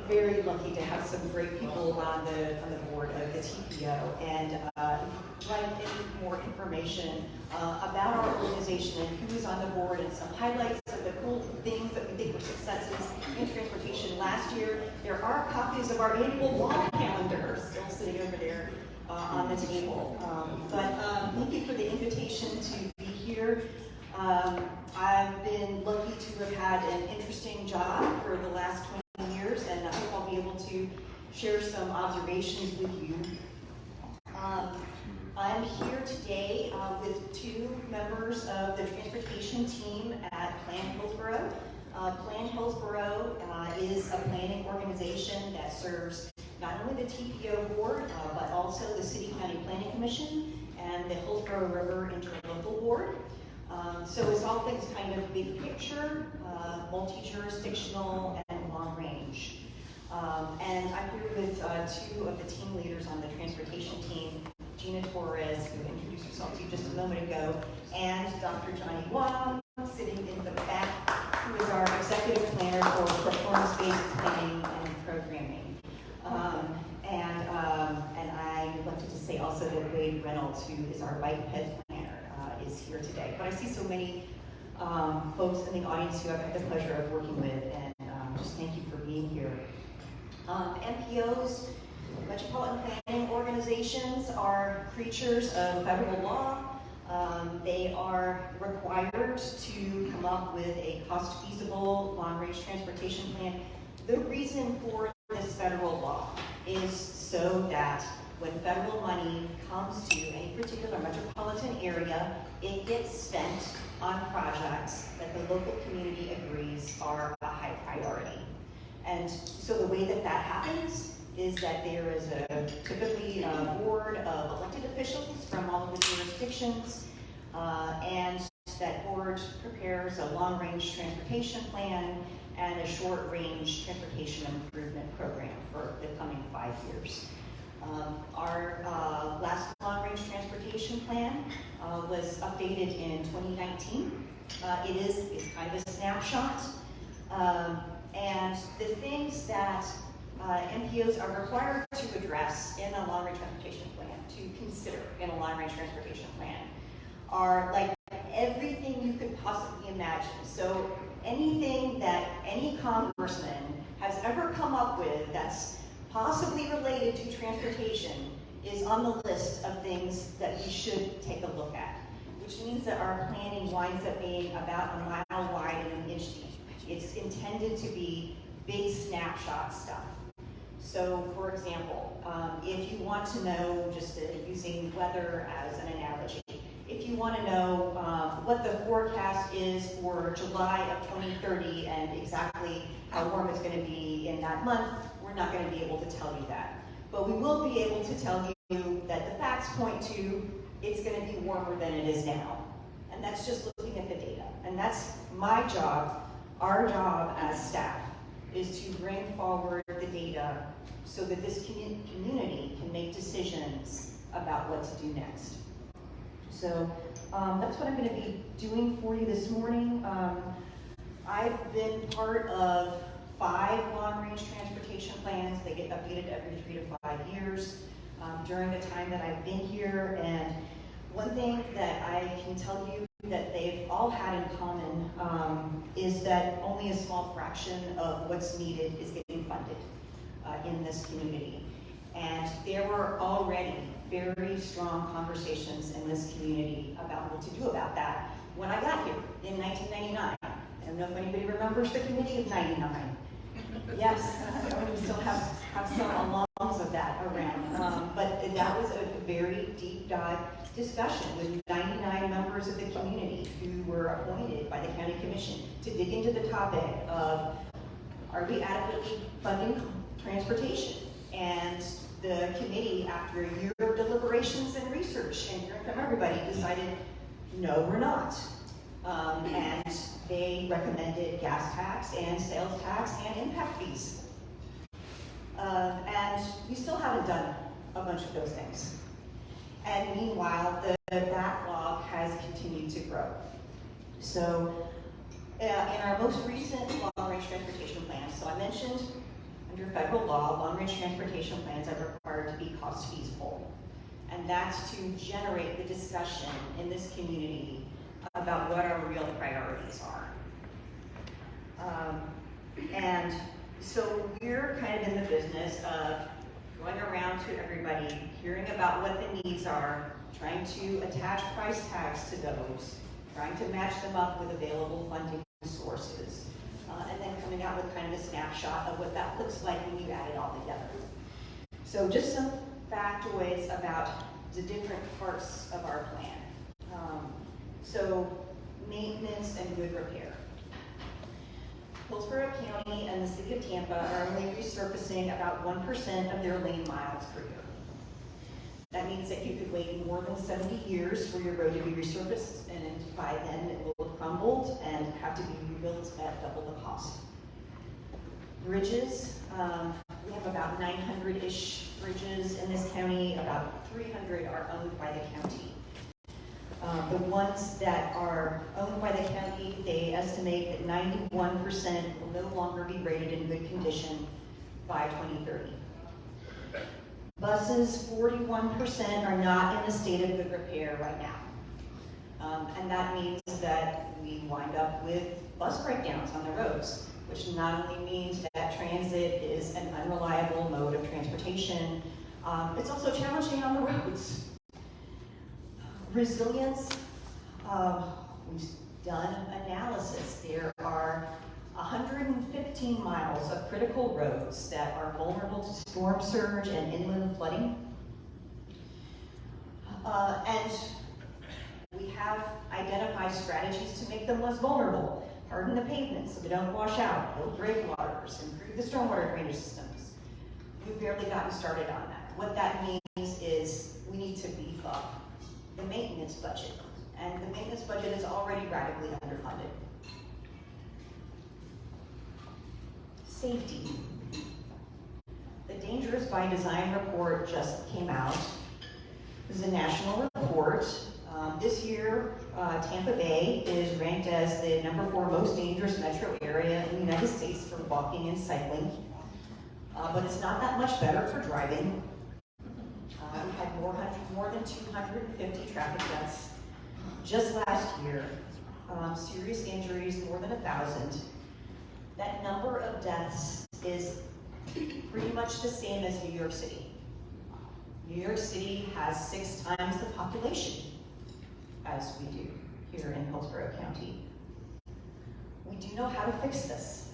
very lucky to have some great people on the board of the TPO, and provide more information about our organization and who is on the board, and some highlights of the cool things that we think were successes in transportation last year. There are copies of our annual lawn calendar still sitting over there on the table. But thank you for the invitation to be here. I've been lucky to have had an interesting job for the last 20 years, and I hope I'll be able to share some observations with you. I'm here today with two members of the transportation team at Plan Hillsborough. Plan Hillsborough is a planning organization that serves not only the TPO board, but also the City County Planning Commission and the Hillsborough River Interlocal Board. So it's all things kind of big picture, multi-jurisdictional, and long range. And I'm here with two of the team leaders on the transportation team, Gina Torres, who introduced herself to you just a moment ago, and Dr. Johnny Wong, sitting in the back, who is our executive planner for performance-based planning and programming. And I neglected to say also that Wade Reynolds, who is our biped planner, is here today. But I see so many folks in the audience who I've had the pleasure of working with, and just thank you for being here. MPOs, Metropolitan Planning Organizations, are creatures of federal law. They are required to come up with a cost-feasible long-range transportation plan. The reason for this federal law is so that when federal money comes to any particular metropolitan area, it gets spent on projects that the local community agrees are a high priority. And so the way that that happens is that there is typically a board of elected officials from all of the jurisdictions, and that board prepares a long-range transportation plan and a short-range transportation improvement program for the coming 5 years. Our last long-range transportation plan was updated in 2019. It's kind of a snapshot, and the things that MPOs are required to address in a long-range transportation plan, to consider in a long-range transportation plan, are like everything you could possibly imagine. So anything that any congressman has ever come up with that's possibly related to transportation is on the list of things that we should take a look at, which means that our planning winds up being about a mile wide and an inch deep. It's intended to be big snapshot stuff. So, for example, if you want to know, just using weather as an analogy, if you want to know what the forecast is for July of 2030 and exactly how warm it's going to be in that month, we're not going to be able to tell you that. But we will be able to tell you that the facts point to it's going to be warmer than it is now. And that's just looking at the data. And that's my job, our job as staff, is to bring forward the data so that this community can make decisions about what to do next. So that's what I'm going to be doing for you this morning. I've been part of 5 long-range transportation plans. They get updated every 3 to 5 years during the time that I've been here. And one thing that I can tell you that they've all had in common is that only a small fraction of what's needed is getting funded in this community. And there were already very strong conversations in this community about what to do about that when I got here in 1999. I don't know if anybody remembers the committee of 99. Yes, we still have some alums of that around. But that was a very deep dive discussion with 99 members of the community who were appointed by the county commission to dig into the topic of, are we adequately funding transportation? And the committee, after a year of deliberations and research and hearing from everybody, decided, no, we're not. And they recommended gas tax and sales tax and impact fees. And we still haven't done a bunch of those things. And meanwhile, the backlog has continued to grow. So in our most recent long-range transportation plan, so I mentioned under federal law, long-range transportation plans are required to be cost feasible. And that's to generate the discussion in this community about what our real priorities are. And so we're kind of in the business of going around to everybody, hearing about what the needs are, trying to attach price tags to those, trying to match them up with available funding sources, and then coming out with kind of a snapshot of what that looks like when you add it all together. So just some factoids about the different parts of our plan. So maintenance and good repair. Hillsborough County and the city of Tampa are only resurfacing about 1% of their lane miles per year. That means that you could wait more than 70 years for your road to be resurfaced, and by then it will have crumbled and have to be rebuilt at double the cost. Bridges, we have about 900-ish bridges in this county. About 300 are owned by the county. The ones that are owned by the county, they estimate that 91% will no longer be rated in good condition by 2030. Buses, 41% are not in a state of good repair right now. And that means that we wind up with bus breakdowns on the roads, which not only means that transit is an unreliable mode of transportation, it's also challenging on the roads. Resilience, we've done analysis. There are 115 miles of critical roads that are vulnerable to storm surge and inland flooding. And we have identified strategies to make them less vulnerable. Harden the pavements so they don't wash out, build breakwaters, improve the stormwater drainage systems. We've barely gotten started on that. What that means is we need to beef up the maintenance budget, and the maintenance budget is already radically underfunded. Safety. The Dangerous by Design report just came out. This is a national report. This year, Tampa Bay is ranked as the #4 most dangerous metro area in the United States for walking and cycling. But it's not that much better for driving. We had more than 250 traffic deaths just last year. Serious injuries, more than 1,000. That number of deaths is pretty much the same as New York City. New York City has 6 times the population as we do here in Hillsborough County. We do know how to fix this.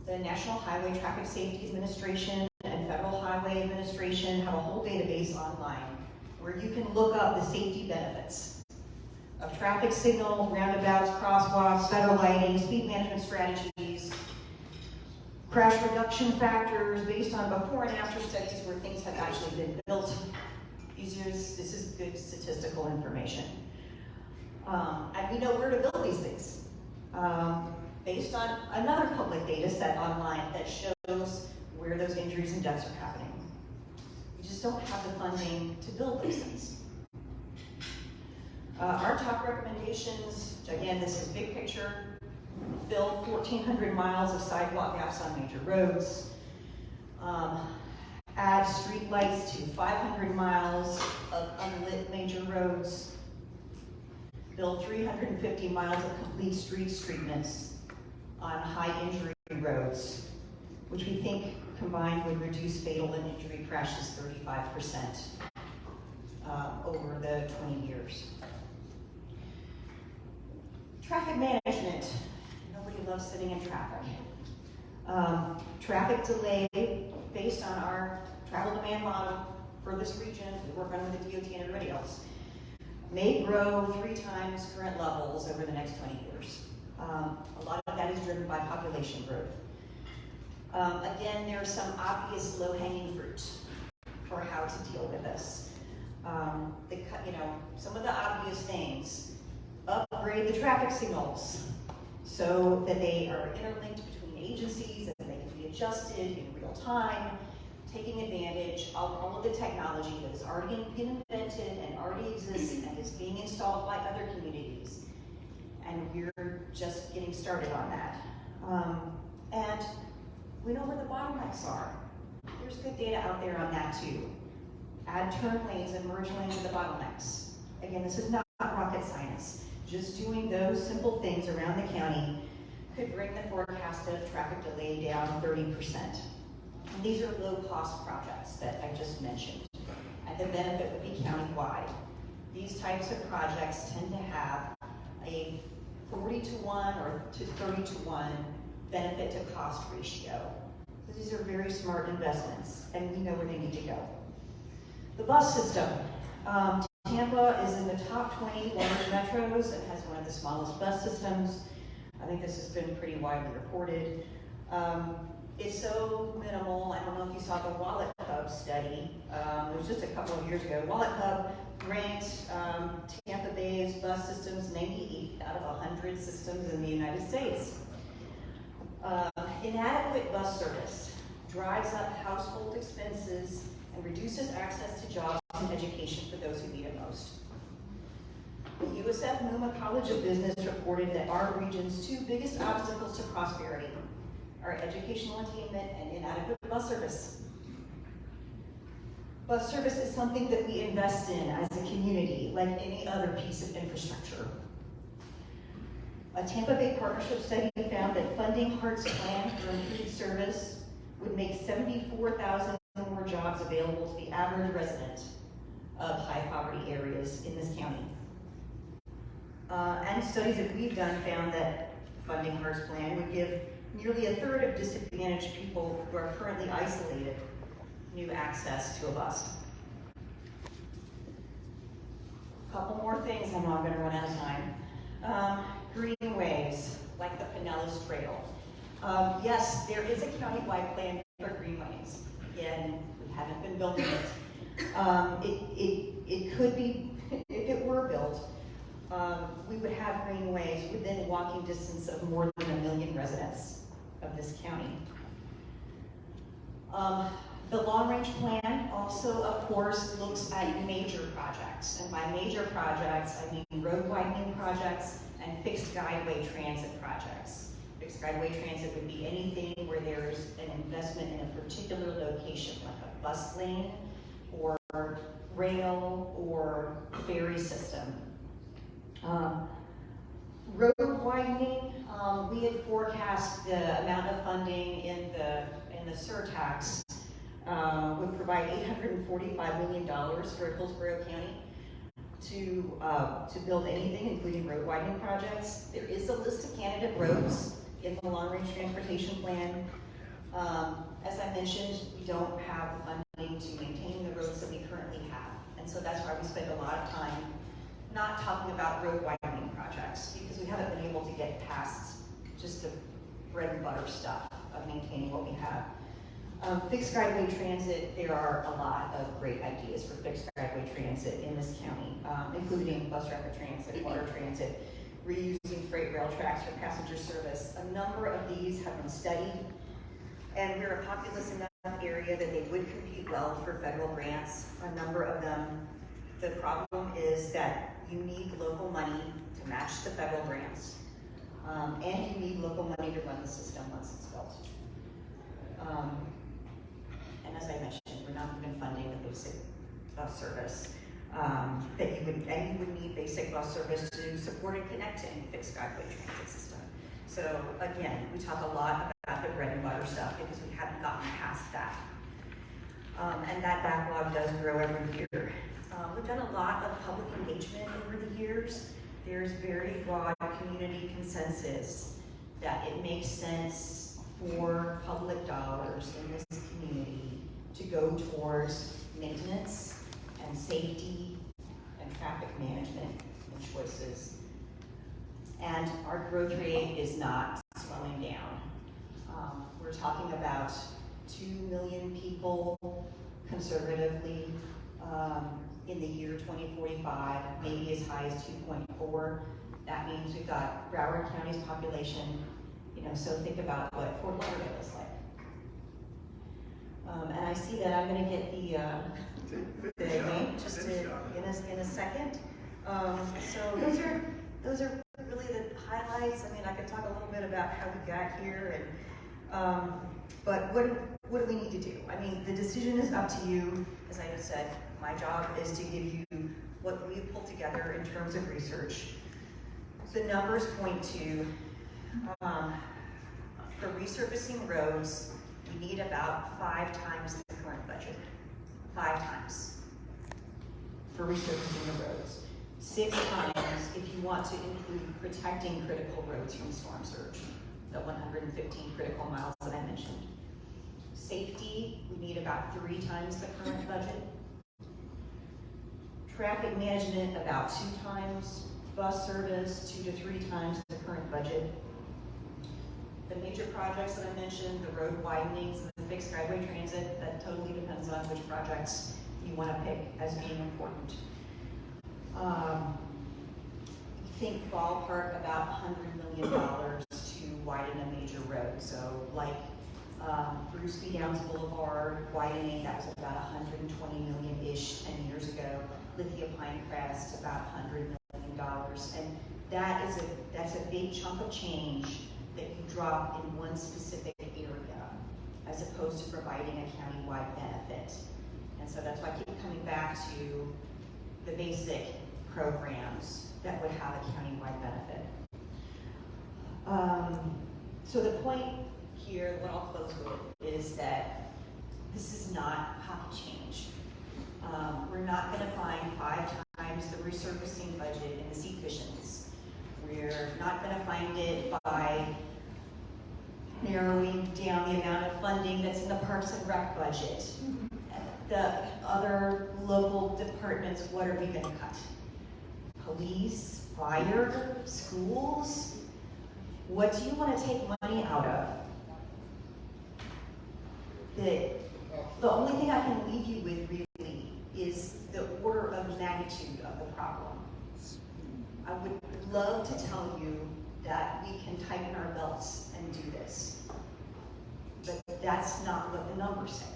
The National Highway Traffic Safety Administration and Federal Highway Administration have a whole database online where you can look up the safety benefits of traffic signals, roundabouts, crosswalks, better lighting, speed management strategies, crash reduction factors based on before and after studies where things have actually been built. This is good statistical information. And we know where to build these things. Based on another public data set online that shows where those injuries and deaths are happening. We just don't have the funding to build those things. Our top recommendations, again, this is big picture, fill 1,400 miles of sidewalk gaps on major roads, add street lights to 500 miles of unlit major roads, build 350 miles of complete streets treatments on high injury roads, which we think combined would reduce fatal and injury crashes 35% over the 20 years. Traffic management. Nobody loves sitting in traffic. Traffic delay, based on our travel demand model for this region, we work on with the DOT and everybody else, may grow 3 times current levels over the next 20 years. A lot of that is driven by population growth. Again, there are some obvious low-hanging fruit for how to deal with this. Some of the obvious things: upgrade the traffic signals so that they are interlinked between agencies and they can be adjusted in real time, taking advantage of all of the technology that has already been invented and already exists and is being installed by other communities. And we're just getting started on that. And We know where the bottlenecks are. There's good data out there on that too. Add turn lanes and merge lanes to the bottlenecks. Again, this is not rocket science. Just doing those simple things around the county could bring the forecast of traffic delay down 30%. And these are low-cost projects that I just mentioned, and the benefit would be countywide. These types of projects tend to have a 40-to-1 or to 30-to-1 benefit to cost ratio. So these are very smart investments, and we know where they need to go. The bus system. Tampa is in the top 20 large metros and has one of the smallest bus systems. I think this has been pretty widely reported. It's so minimal. I don't know if you saw the Wallet Hub study. It was just a couple of years ago. Wallet Hub ranked Tampa Bay's bus systems 98 out of 100 systems in the United States. Inadequate bus service drives up household expenses and reduces access to jobs and education for those who need it most. The USF Numa College of Business reported that our region's two biggest obstacles to prosperity are educational attainment and inadequate bus service. Bus service is something that we invest in as a community, like any other piece of infrastructure. A Tampa Bay partnership study found that funding HART's plan for improved service would make 74,000 more jobs available to the average resident of high poverty areas in this county. And studies that we've done found that funding HART's plan would give nearly a third of disadvantaged people who are currently isolated new access to a bus. A couple more things, I know I'm going to run out of time. Greenways, like the Pinellas Trail. Yes, there is a countywide plan for greenways. Again, we haven't been building it. It could be, if it were built, we would have greenways within walking distance of more than 1 million residents of this county. The long-range plan also, of course, looks at major projects. And by major projects, I mean road widening projects and fixed guideway transit projects. Fixed guideway transit would be anything where there's an investment in a particular location, like a bus lane or rail or ferry system. Road widening, we had forecast the amount of funding in the surtax would provide $845 million for Hillsborough County to build anything, including road widening projects. There is a list of candidate roads in the long-range transportation plan. As I mentioned, we don't have the funding to maintain the roads that we currently have, and so that's why we spend a lot of time not talking about road widening projects, because we haven't been able to get past just the bread and butter stuff of maintaining what we have. Fixed guideway transit, there are a lot of great ideas for fixed guideway transit in this county, including bus rapid transit, water transit, reusing freight rail tracks for passenger service. A number of these have been studied, and we're a populous enough area that they would compete well for federal grants. A number of them. The problem is that you need local money to match the federal grants, and you need local money to run the system once it's built. And as I mentioned, we're not even funding the basic bus service that you would need basic bus service to support and connect to any fixed guideway transit system. So again, we talk a lot about the bread and butter stuff because we haven't gotten past that. And that backlog does grow every year. We've done a lot of public engagement over the years. There's very broad community consensus that it makes sense for public dollars in this community to go towards maintenance and safety and traffic management and choices. And our growth rate is not slowing down. We're talking about 2 million people conservatively in the year 2045, maybe as high as 2.4. That means we've got Broward County's population, so think about what Fort Lauderdale is like. And I see that I'm going to get the link just in a second. So those are really the highlights. I mean, I could talk a little bit about how we got here, But what do we need to do? I mean, the decision is up to you. As I said, my job is to give you what we've pulled together in terms of research. The numbers point to, for resurfacing roads, we need about 5 times the current budget. 5 times for resurfacing the roads. 6 times if you want to include protecting critical roads from storm surge, the 115 critical miles that I mentioned. Safety, we need about 3 times the current budget. Traffic management, about 2 times. Bus service, 2 to 3 times the current budget. The major projects that I mentioned, the road widenings and the fixed driveway transit, that totally depends on which projects you want to pick as being important. Think ballpark about $100 million to widen a major road. So like Bruce B. Downs Boulevard widening, that was about $120 million-ish 10 years ago. Lithia Pinecrest, about $100 million. And that's a big chunk of change that you drop in one specific area, as opposed to providing a countywide benefit. And so that's why I keep coming back to the basic programs that would have a countywide benefit. So the point here, what I'll close with, is that this is not pocket change. We're not going to find 5 times the resurfacing budget in the seat cushions. We're not going to find it by narrowing down the amount of funding that's in the Parks and Rec budget. The other local departments, what are we going to cut? Police, fire, schools? What do you want to take money out of? The only thing I can leave you with really is the order of magnitude of the problem. I would love to tell you that we can tighten our belts and do this, but that's not what the numbers say.